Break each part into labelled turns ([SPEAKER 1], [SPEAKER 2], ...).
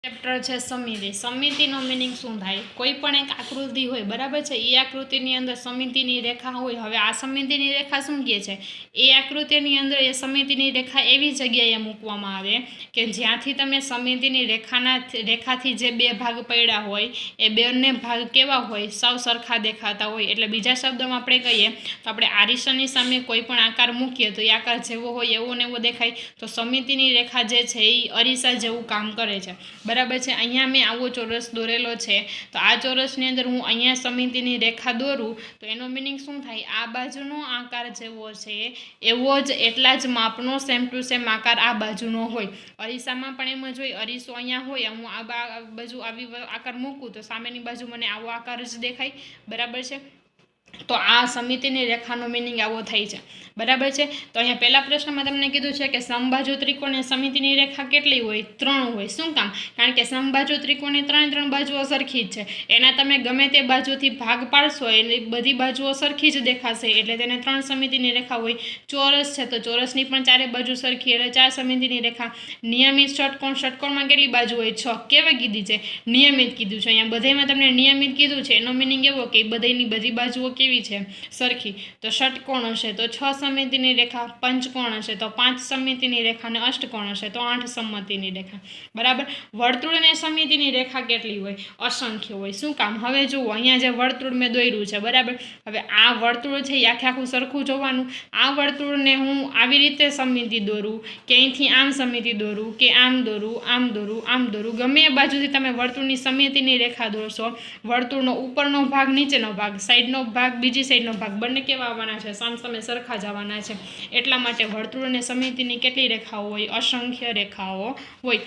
[SPEAKER 1] Chapter છે સમિતિ. સમિતિનો meaning શું થાય? કોઈ પણ એક આકૃતિ હોય, બરાબર છે, એ આકૃતિની અંદર સમિતિની રેખા હોય. હવે આ સમિતિની રેખા શું કહે છે? એ આકૃતિની અંદર એ સમિતિની રેખા એવી જગ્યાએ મૂકવામાં આવે કે જ્યાંથી તમે સમિતિની રેખાથી જે બે ભાગ પડ્યા હોય એ બંને ભાગ કેવા હોય? સાવ સરખા દેખાતા હોય. એટલે બીજા શબ્દોમાં આપણે કહીએ તો આપણે આરીસાની સામે કોઈ પણ આકાર મૂકીએ તો એ આકાર જેવો હોય એવો ને એવો દેખાય. તો સમિતિની રેખા જે છે એ અરીસા જેવું કામ કરે છે, બરાબર છે. અહીંયા મેં આવો ચોરસ દોરેલો છે, તો આ ચોરસની અંદર હું અહીંયા સમિતિની રેખા દોરું તો એનો મિનિંગ શું થાય? આ બાજુનો આકાર જેવો છે એવો જ એટલા જ માપનો સેમ ટુ સેમ આકાર આ બાજુનો હોય. અરીસામાં પણ એમ જ હોય. અરીસો અહીંયા હોય, હું આ બાજુ આવી આકાર મૂકું તો સામેની બાજુ મને આવો આકાર જ દેખાય, બરાબર છે. તો આ સમિતિની રેખાનો મિનિંગ આવો થાય છે, બરાબર છે. તો અહીંયા પહેલા પ્રશ્નમાં તમને કીધું છે કે સમબાજુ ત્રિકોણની સમિતિની રેખા કેટલી હોય? 3 હોય. શું કામ? કારણ કે સમબાજુ ત્રિકોણની 3 બાજુઓ સરખી જ છે. એના તમે ગમે તે બાજુથી ભાગ પાડશો એટલે બધી બાજુઓ સરખી જ દેખાશે, એટલે તેને 3 સમિતિની રેખા હોય. ચોરસ છે તો ચોરસની પણ 4 બાજુ સરખી, એટલે 4 સમિતિની રેખા. નિયમિત ષટકોણ, ષટકોણમાં કેટલી બાજુ હોય? 6. કેવી કીધી છે? નિયમિત કીધું છે. અહીંયા બધામાં તમને નિયમિત કીધું છે, એનો મિનિંગ એવો કે બધાની બધી બાજુઓ કેવી છે? સરખી. તો ષટકોણ હશે તો 6 સમિતિની રેખા, પંચકોણ હશે તો 5 સમિતિની રેખા, અને અષ્ટકોણ હશે તો 8 સમિતિની રેખા, બરાબર. વર્તુળની સમિતિની રેખા કેટલી હોય? અસંખ્ય હોય. શું કામ? હવે જુઓ, અહીંયા જે વર્તુળ મેં દોર્યું છે, બરાબર. હવે આ વર્તુળ છે એ આખું સરખું જોવાનું. આ વર્તુળને હું આવી રીતે સમિતિ દોરું કે અહીંથી આમ સમિતિ દોરું કે આમ દોરું, આમ દોરું, આમ દોરું, ગમે એ બાજુથી તમે વર્તુળની સમિતિની રેખા દોરશો, વર્તુળનો ઉપરનો ભાગ, નીચેનો ભાગ, સાઈડનો ભાગ, બીજી સાઈડનો ભાગ, બંને કેવા આવવાના છે? સામસામે સરખા જ આવવાના છે. એટલા માટે વર્તુળની સમિતિની કેટલી રેખાઓ હોય? અસંખ્ય રેખાઓ હોય.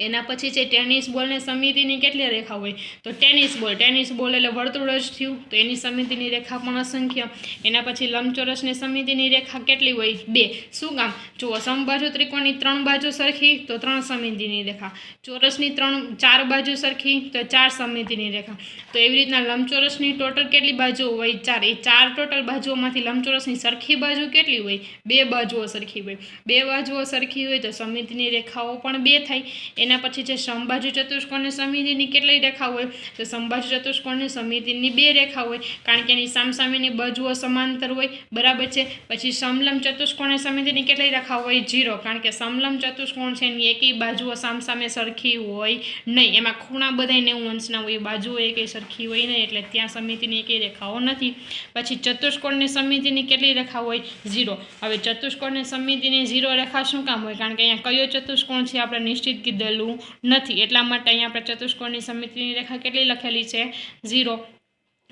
[SPEAKER 1] એના પછી છે ટેનિસ બોલની સમિતિની કેટલી રેખા હોય? તો ટેનિસ બોલ એટલે વર્તુળ જ થયું, તો એની સમિતિની રેખા પણ અસંખ્ય. એના પછી લંબચોરસની સમિતિની રેખા કેટલી હોય? 2. શું કામ? જુઓ, સમબાજુ ત્રિકોણની 3 બાજુ સરખી તો 3 સમિતિની રેખા, ચોરસની 4 બાજુ સરખી તો 4 સમિતિની રેખા. તો એવી રીતના લંબચોરસની ટોટલ કેટલી બાજુ હોય? 4. એ 4 ટોટલ બાજુઓમાંથી લંબચોરસની સરખી બાજુ કેટલી હોય? 2 બાજુઓ સરખી હોય. 2 બાજુઓ સરખી હોય તો સમિતિની રેખાઓ પણ 2 થાય. એના પછી છે સમબાજુ ચતુષ્કોણની સમિતિની કેટલી રેખા હોય? તો સમબાજુ ચતુષ્કોણની સમિતિની 2 રેખા હોય, કારણ કે એની સામસામેની બાજુઓ સમાંતર હોય, બરાબર છે. પછી સમલંબ ચતુષ્કોણની સમિતિની કેટલી રેખા હોય? 0, કારણ કે સમલંબ ચતુષ્કોણ છે એની એકેય બાજુઓ સામસામે સરખી હોય નહીં. એમાં ખૂણા બધા 90 અંશના હોય, બાજુઓ એકેય સરખી હોય નહીં, એટલે ત્યાં સમિતિની એકેય રેખાઓ નથી. પછી ચતુષ્કોણની સમિતિની કેટલી રેખા હોય? 0. હવે ચતુષ્કોણની સમિતિની 0 રેખા શું કામ હોય? કારણ કે અહીંયા કયો ચતુષ્કોણ છે આપણે નિશ્ચિત કીધેલું નથી, એટલા માટે અહીંયા આપણે ચતુષ્કોણની સમિતિની રેખા કેટલી લખેલી છે? 0.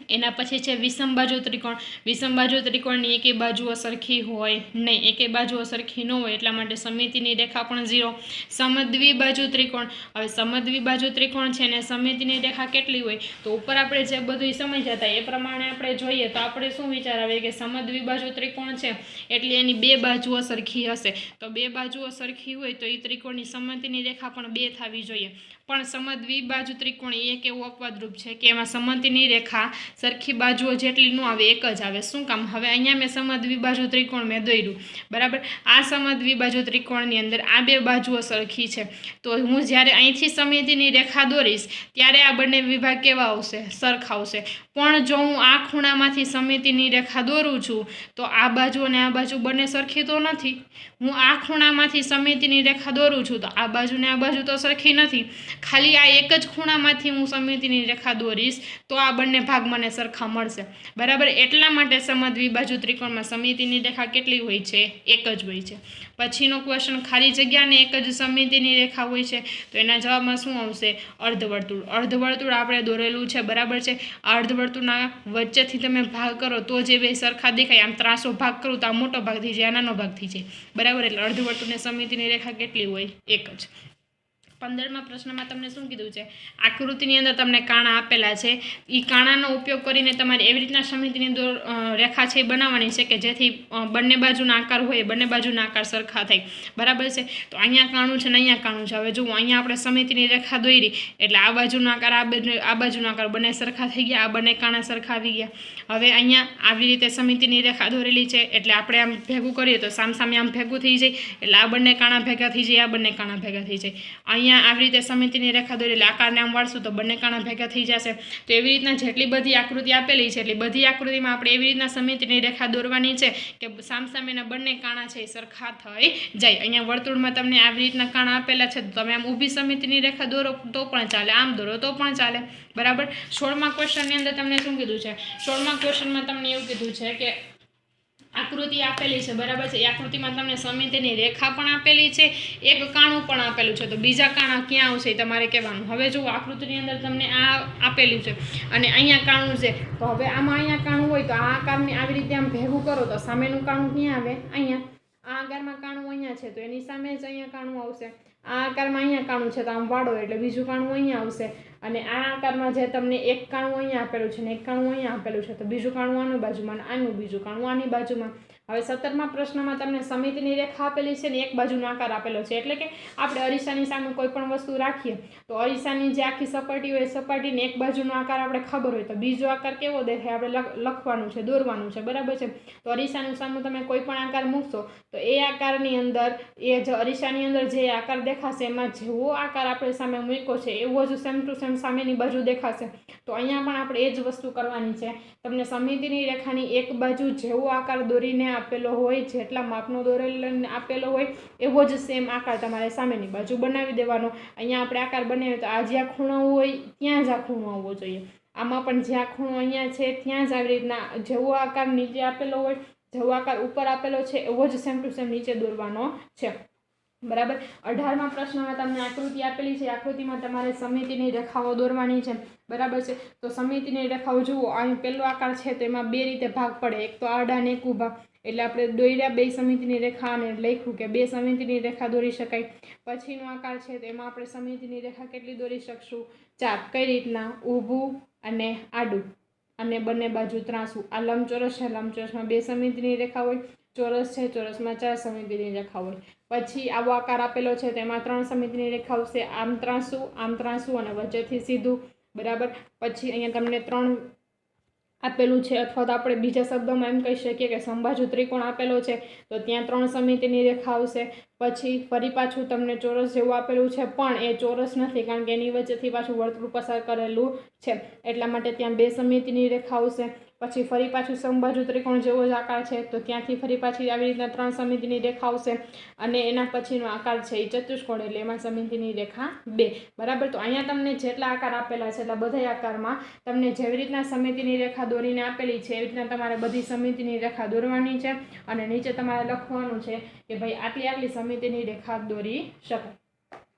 [SPEAKER 1] એના પછી છે વિષમબાજુ ત્રિકોણ. વિષમબાજુ ત્રિકોણની એકેય બાજુઓ સરખી હોય નહીં, એકેય બાજુઓ સરખી ન હોય, એટલા માટે સમિતિની રેખા પણ 0. સમદ્વિબાજુ ત્રિકોણ. હવે સમદ્વિબાજુ ત્રિકોણ છે ને સમિતિની રેખા કેટલી હોય? તો ઉપર આપણે જે બધું સમજ્યા હતા એ પ્રમાણે આપણે જોઈએ તો આપણે શું વિચાર આવે કે સમદ્વિબાજુ ત્રિકોણ છે એટલે એની 2 બાજુઓ સરખી હશે. તો 2 બાજુઓ સરખી હોય તો એ ત્રિકોણની સમિતિની રેખા પણ 2 થવી જોઈએ. પણ સમદ્વિબાજુ ત્રિકોણ એક એવું અપવાદરૂપ છે કે એમાં સમિતિની રેખા સરખી બાજુઓ જેટલી ન આવે, એક જ આવે. શું કામ? હવે અહીંયા મેં સમદ્વિબાજુ ત્રિકોણ મેં દોર્યું, બરાબર. આ સમદ્વિબાજુ ત્રિકોણની અંદર આ 2 બાજુઓ સરખી છે, તો હું જ્યારે અહીંથી સમિતિની રેખા દોરીશ ત્યારે આ બંને વિભાગ કેવા આવશે? સરખા આવશે. પણ જો હું આ ખૂણામાંથી સમિતિની રેખા દોરું છું તો આ બાજુ અને આ બાજુ બંને સરખી તો નથી. હું આ ખૂણામાંથી સમિતિની રેખા દોરું છું તો આ બાજુ ને આ બાજુ તો સરખી નથી. ખાલી આ એક જ ખૂણામાંથી હું સમિતિની રેખા દોરીશ તો આ બંને ભાગ મને સરખા મળશે, બરાબર. એટલા માટે સમદ્વિબાજુ ત્રિકોણમાં સમિતિની રેખા કેટલી હોય છે? એક જ હોય છે. પછીનો ક્વેશ્ચન, ખાલી જગ્યાને એક જ સમિતિની રેખા હોય છે તો એના જવાબમાં શું આવશે? અર્ધવર્તુળ. અર્ધવર્તુળ આપણે દોરેલું છે, બરાબર છે. અર્ધવર્તુળના વચ્ચેથી તમે ભાગ કરો તો જે બે સરખા દેખાય, આમ ત્રાસો ભાગ કરું તો આ મોટો ભાગ થઈ જાય, આ નાનો ભાગ થઈ જાય, બરાબર. એટલે અર્ધવર્તુળની સમિતિની રેખા કેટલી હોય? એક જ. 15મા પ્રશ્નમાં તમને શું કીધું છે? આકૃતિની અંદર તમને કાણા આપેલા છે, એ કાણાનો ઉપયોગ કરીને તમારે એવી રીતના સમિતિની રેખા છે એ બનાવવાની છે કે જેથી બંને બાજુના આકાર હોય બંને બાજુના આકાર સરખા થાય, બરાબર છે. તો અહીંયા કાણું છે ને અહીંયા કાણું છે. હવે જુઓ, અહીંયા આપણે સમિતિની રેખા દોરી એટલે આ બાજુનો આકાર આ બાજુનો આકાર બંને સરખા થઈ ગયા, આ બંને કાણા સરખા આવી ગયા. હવે અહીંયા આવી રીતે સમિતિની રેખા દોરેલી છે એટલે આપણે આમ ભેગું કરીએ તો સામસામે આમ ભેગું થઈ જાય, એટલે આ બંને કાણા ભેગા થઈ જાય, આ બંને કાણા ભેગા થઈ જાય. અહીંયા અહીંયા આવી રીતે સમિતિની રેખા દોરી એટલે આકારને આમ વાળશું તો બંને કાણા ભેગા થઈ જશે. તો એવી રીતના જેટલી બધી આકૃતિ આપેલી છે એટલી બધી આકૃતિમાં આપણે એવી રીતના સમિતિની રેખા દોરવાની છે કે સામસામેના બંને કાણા છે એ સરખા થઈ જાય. અહીંયા વર્તુળમાં તમને આવી રીતના કાણા આપેલા છે તો તમે આમ ઊભી સમિતિની રેખા દોરો તો પણ ચાલે, આમ દોરો તો પણ ચાલે. બરાબર. 16મા ક્વેશ્ચનની અંદર તમને શું કીધું છે? 16મા ક્વેશ્ચનમાં તમને એવું કીધું છે કે આકૃતિ આપેલી છે, બરાબર છે. એ આકૃતિમાં તમને સમિતિની રેખા પણ આપેલી છે, એક કાણું પણ આપેલું છે. તો બીજા કાણા ક્યાં આવશે એ તમારે કહેવાનું. હવે જો આકૃતિની અંદર તમને આ આપેલું છે અને અહીંયા કાણું છે, તો હવે આમાં અહીંયા કાણું હોય તો આ આકારને આવી રીતે આમ ભેગું કરો તો સામેનું કાણું ક્યાં આવે? અહીંયા. આ આકારમાં કાણું અહીંયા છે તો એની સામે જ અહીંયા કાણું આવશે. આ આકારમાં અહીંયા કાણું છે તો આમ વાળો એટલે બીજું કાણું અહીંયા આવશે. અને આ આકારમાં જે તમને એક કાણું અહીંયા આપેલું છે ને એક કાણું અહીંયા આપેલું છે તો બીજું કાણું આની બાજુમાં અને આનું બીજું કાણું આની બાજુમાં. હવે 17મા પ્રશ્નમાં તમને સમિતિની રેખા આપેલી છે ને એક બાજુનો આકાર આપેલો છે. એટલે કે આપણે અરીસાની સામે કોઈ પણ વસ્તુ રાખીએ તો અરીસાની જે આખી સપાટી હોય સપાટીને એક બાજુનો આકાર આપણે ખબર હોય તો બીજો આકાર કેવો દેખાય આપણે લખવાનું છે, દોરવાનું છે. બરાબર છે. તો અરીસાની સામે તમે કોઈ પણ આકાર મૂકશો તો એ આકારની અંદર એ જે અરીસાની અંદર જે આકાર દેખાશે એમાં જેવો આકાર આપણે સામે મૂક્યો છે એવો જ સેમ ટુ સેમ સામેની બાજુ દેખાશે. તો અહીંયા પણ આપણે એ જ વસ્તુ કરવાની છે. તમને સમિતિની રેખાની એક બાજુ જેવો આકાર દોરીને આપેલો હોય, જેટલા માપનો દોરેલો આપેલો હોય એવો જ સેમ આકાર તમારે સામેની બાજુ બનાવી દેવાનો. અહીંયા આપણે આકાર બનાવીએ તો આ જ્યાં ખૂણો હોય ત્યાં જ આ ખૂણો આવવો જોઈએ. આમાં પણ જ્યાં ખૂણો અહીંયા છે ત્યાં જ આવી રીતના જેવો આકાર નીચે આપેલો હોય, જેવો આકાર ઉપર આપેલો છે એવો જ સેમ ટુ સેમ નીચે દોરવાનો છે. બરાબર. 18મા પ્રશ્નમાં તમને આકૃતિ આપેલી છે. આકૃતિમાં તમારે સમિતિની રેખાઓ દોરવાની છે. બરાબર છે. તો સમિતિની રેખાઓ જુઓ, અહીં પહેલો આકાર છે તો એમાં બે રીતે ભાગ પડે, એક તો આડા ને એક ઊભા. એટલે આપણે દોર્યા બે સમિતિની રેખા અને લખ્યું કે બે સમિતિની રેખા દોરી શકાય. પછીનો આકાર છે તો એમાં આપણે સમિતિની રેખા કેટલી દોરી શકશું? 4. કઈ રીતના? ઊભું અને આડું અને બંને બાજુ ત્રાંસું. આ લંબચોરસ છે, લંબચોરસમાં બે સમિતિની રેખા હોય. ચોરસ છે, ચોરસમાં 4 સમિતિની રેખા હોય. પછી આવો આકાર આપેલો છે તેમાં 3 સમિતિની રેખા આવશે, આમ ત્રાંસું અને વચ્ચેથી સીધું. બરાબર. પછી અહીંયા તમને 3 આપેલું છે, અથવા તો આપણે બીજા શબ્દોમાં એમ કહી શકીએ કે સમબાજુ ત્રિકોણ આપેલો છે તો ત્યાં 3 સમિતિની રેખા આવશે. પછી ફરી પાછું તમને ચોરસ જેવું આપેલું છે પણ એ ચોરસ નથી કારણ કે એની વચ્ચેથી પાછું વર્તુળ પસાર કરેલું છે એટલા માટે ત્યાં 2 સમિતિની રેખા આવશે. પછી ફરી પાછું સમબાજુ ત્રિકોણ જેવો જ આકાર છે તો ત્યાંથી ફરી પાછી આવી રીતના 3 સમિતિની રેખા આવશે. અને એના પછીનો આકાર છે એ ચતુષ્કોણ એટલે એમાં સમિતિની રેખા 2. બરાબર. તો અહીંયા તમને જેટલા આકાર આપેલા છે એટલા બધા આકારમાં તમને જેવી રીતના સમિતિની રેખા દોરીને આપેલી છે એવી રીતના તમારે બધી સમિતિની રેખા દોરવાની છે અને નીચે તમારે લખવાનું છે કે ભાઈ આટલી સમિતિની રેખા દોરી શકાય.